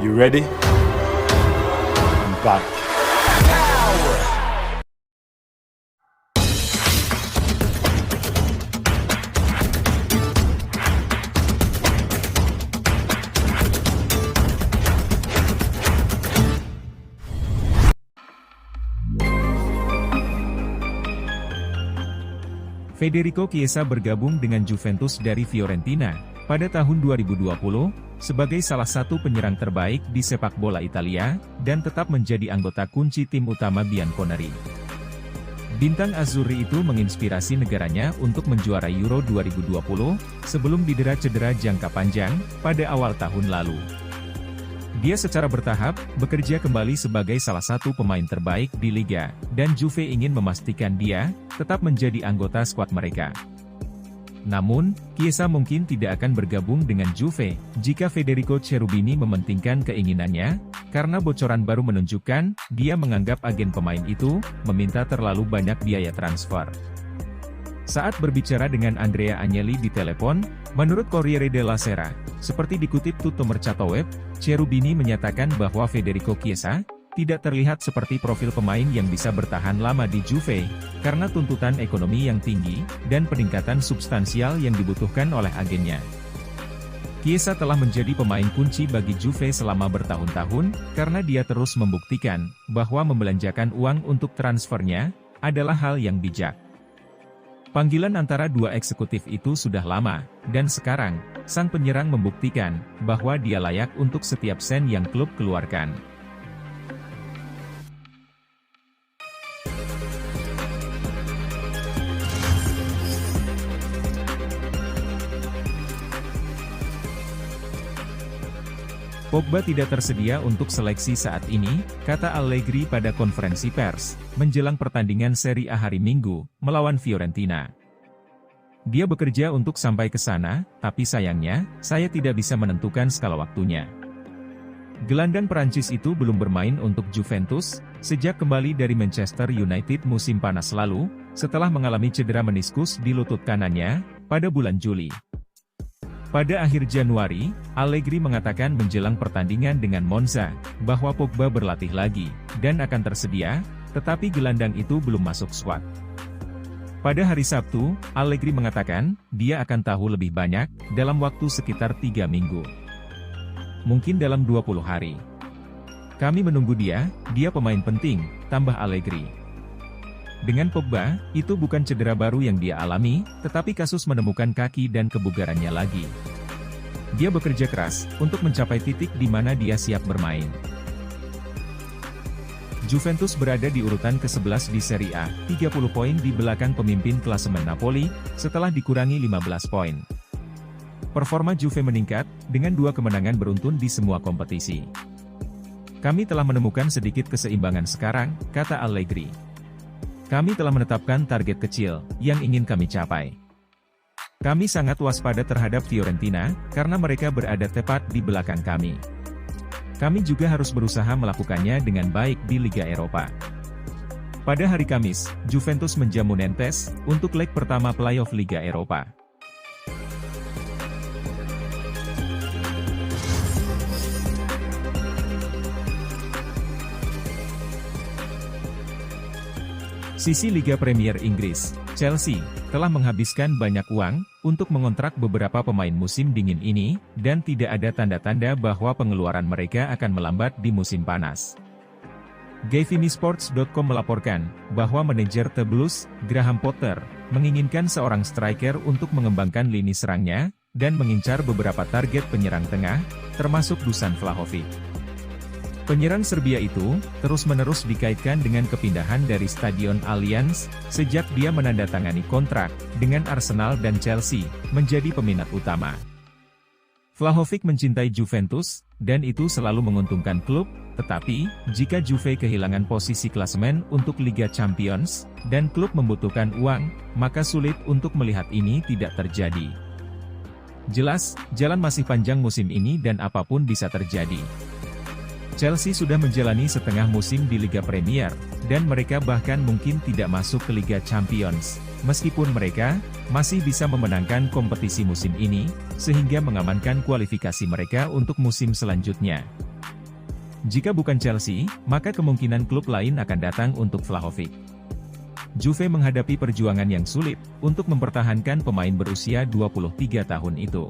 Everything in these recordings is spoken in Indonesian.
You ready? I'm back. Federico Chiesa bergabung dengan Juventus dari Fiorentina pada tahun 2020 sebagai salah satu penyerang terbaik di sepak bola Italia dan tetap menjadi anggota kunci tim utama Bianconeri. Bintang Azzurri itu menginspirasi negaranya untuk menjuarai Euro 2020 sebelum didera cedera jangka panjang pada awal tahun lalu. Dia secara bertahap bekerja kembali sebagai salah satu pemain terbaik di Liga, dan Juve ingin memastikan dia tetap menjadi anggota skuad mereka. Namun, Chiesa mungkin tidak akan bergabung dengan Juve jika Federico Cherubini mementingkan keinginannya, karena bocoran baru menunjukkan dia menganggap agen pemain itu meminta terlalu banyak biaya transfer. Saat berbicara dengan Andrea Agnelli di telepon, menurut Corriere della Sera, seperti dikutip Tutto Mercato Web, Cherubini menyatakan bahwa Federico Chiesa tidak terlihat seperti profil pemain yang bisa bertahan lama di Juve, karena tuntutan ekonomi yang tinggi, dan peningkatan substansial yang dibutuhkan oleh agennya. Chiesa telah menjadi pemain kunci bagi Juve selama bertahun-tahun, karena dia terus membuktikan bahwa membelanjakan uang untuk transfernya adalah hal yang bijak. Panggilan antara dua eksekutif itu sudah lama, dan sekarang, sang penyerang membuktikan bahwa dia layak untuk setiap sen yang klub keluarkan. Pogba tidak tersedia untuk seleksi saat ini, kata Allegri pada konferensi pers, menjelang pertandingan Serie A hari Minggu, melawan Fiorentina. Dia bekerja untuk sampai ke sana, tapi sayangnya, saya tidak bisa menentukan skala waktunya. Gelandang Perancis itu belum bermain untuk Juventus, sejak kembali dari Manchester United musim panas lalu, setelah mengalami cedera meniskus di lutut kanannya, pada bulan Juli. Pada akhir Januari, Allegri mengatakan menjelang pertandingan dengan Monza, bahwa Pogba berlatih lagi, dan akan tersedia, tetapi gelandang itu belum masuk skuad. Pada hari Sabtu, Allegri mengatakan, dia akan tahu lebih banyak, dalam waktu sekitar 3 minggu. Mungkin dalam 20 hari. Kami menunggu dia pemain penting, tambah Allegri. Dengan Pogba, itu bukan cedera baru yang dia alami, tetapi kasus menemukan kaki dan kebugarannya lagi. Dia bekerja keras, untuk mencapai titik di mana dia siap bermain. Juventus berada di urutan ke-11 di Serie A, 30 poin di belakang pemimpin klasemen Napoli, setelah dikurangi 15 poin. Performa Juve meningkat, dengan 2 kemenangan beruntun di semua kompetisi. Kami telah menemukan sedikit keseimbangan sekarang, kata Allegri. Kami telah menetapkan target kecil, yang ingin kami capai. Kami sangat waspada terhadap Fiorentina, karena mereka berada tepat di belakang kami. Kami juga harus berusaha melakukannya dengan baik di Liga Eropa. Pada hari Kamis, Juventus menjamu Nantes, untuk leg pertama playoff Liga Eropa. Sisi Liga Premier Inggris, Chelsea, telah menghabiskan banyak uang, untuk mengontrak beberapa pemain musim dingin ini, dan tidak ada tanda-tanda bahwa pengeluaran mereka akan melambat di musim panas. GameFiniSports.com melaporkan, bahwa manajer The Blues, Graham Potter, menginginkan seorang striker untuk mengembangkan lini serangnya, dan mengincar beberapa target penyerang tengah, termasuk Dusan Vlahovic. Penyerang Serbia itu, terus-menerus dikaitkan dengan kepindahan dari Stadion Allianz, sejak dia menandatangani kontrak, dengan Arsenal dan Chelsea, menjadi peminat utama. Vlahovic mencintai Juventus, dan itu selalu menguntungkan klub, tetapi, jika Juve kehilangan posisi klasemen untuk Liga Champions, dan klub membutuhkan uang, maka sulit untuk melihat ini tidak terjadi. Jelas, jalan masih panjang musim ini dan apapun bisa terjadi. Chelsea sudah menjalani setengah musim di Liga Premier, dan mereka bahkan mungkin tidak masuk ke Liga Champions, meskipun mereka masih bisa memenangkan kompetisi musim ini, sehingga mengamankan kualifikasi mereka untuk musim selanjutnya. Jika bukan Chelsea, maka kemungkinan klub lain akan datang untuk Vlahovic. Juve menghadapi perjuangan yang sulit untuk mempertahankan pemain berusia 23 tahun itu.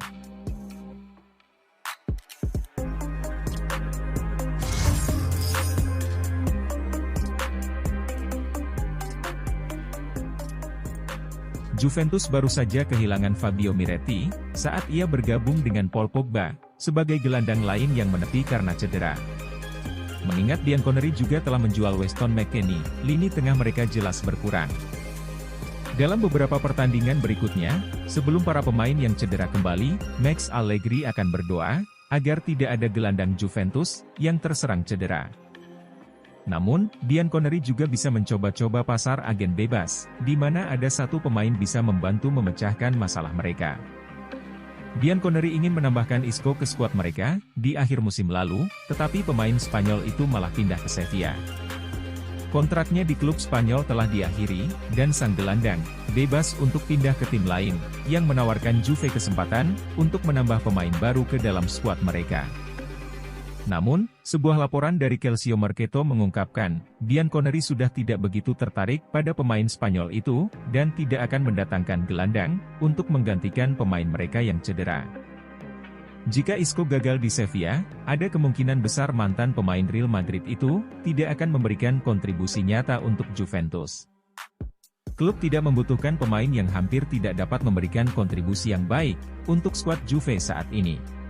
Juventus baru saja kehilangan Fabio Miretti saat ia bergabung dengan Paul Pogba sebagai gelandang lain yang menepi karena cedera. Mengingat Bianconeri juga telah menjual Weston McKennie, lini tengah mereka jelas berkurang. Dalam beberapa pertandingan berikutnya, sebelum para pemain yang cedera kembali, Max Allegri akan berdoa agar tidak ada gelandang Juventus yang terserang cedera. Namun, Bianconeri juga bisa mencoba-coba pasar agen bebas, di mana ada satu pemain bisa membantu memecahkan masalah mereka. Bianconeri ingin menambahkan Isco ke skuad mereka di akhir musim lalu, tetapi pemain Spanyol itu malah pindah ke Sevilla. Kontraknya di klub Spanyol telah diakhiri, dan sang gelandang bebas untuk pindah ke tim lain, yang menawarkan Juve kesempatan untuk menambah pemain baru ke dalam skuad mereka. Namun, sebuah laporan dari Calcio Mercato mengungkapkan, Bianconeri sudah tidak begitu tertarik pada pemain Spanyol itu, dan tidak akan mendatangkan gelandang, untuk menggantikan pemain mereka yang cedera. Jika Isco gagal di Sevilla, ada kemungkinan besar mantan pemain Real Madrid itu, tidak akan memberikan kontribusi nyata untuk Juventus. Klub tidak membutuhkan pemain yang hampir tidak dapat memberikan kontribusi yang baik, untuk skuad Juve saat ini.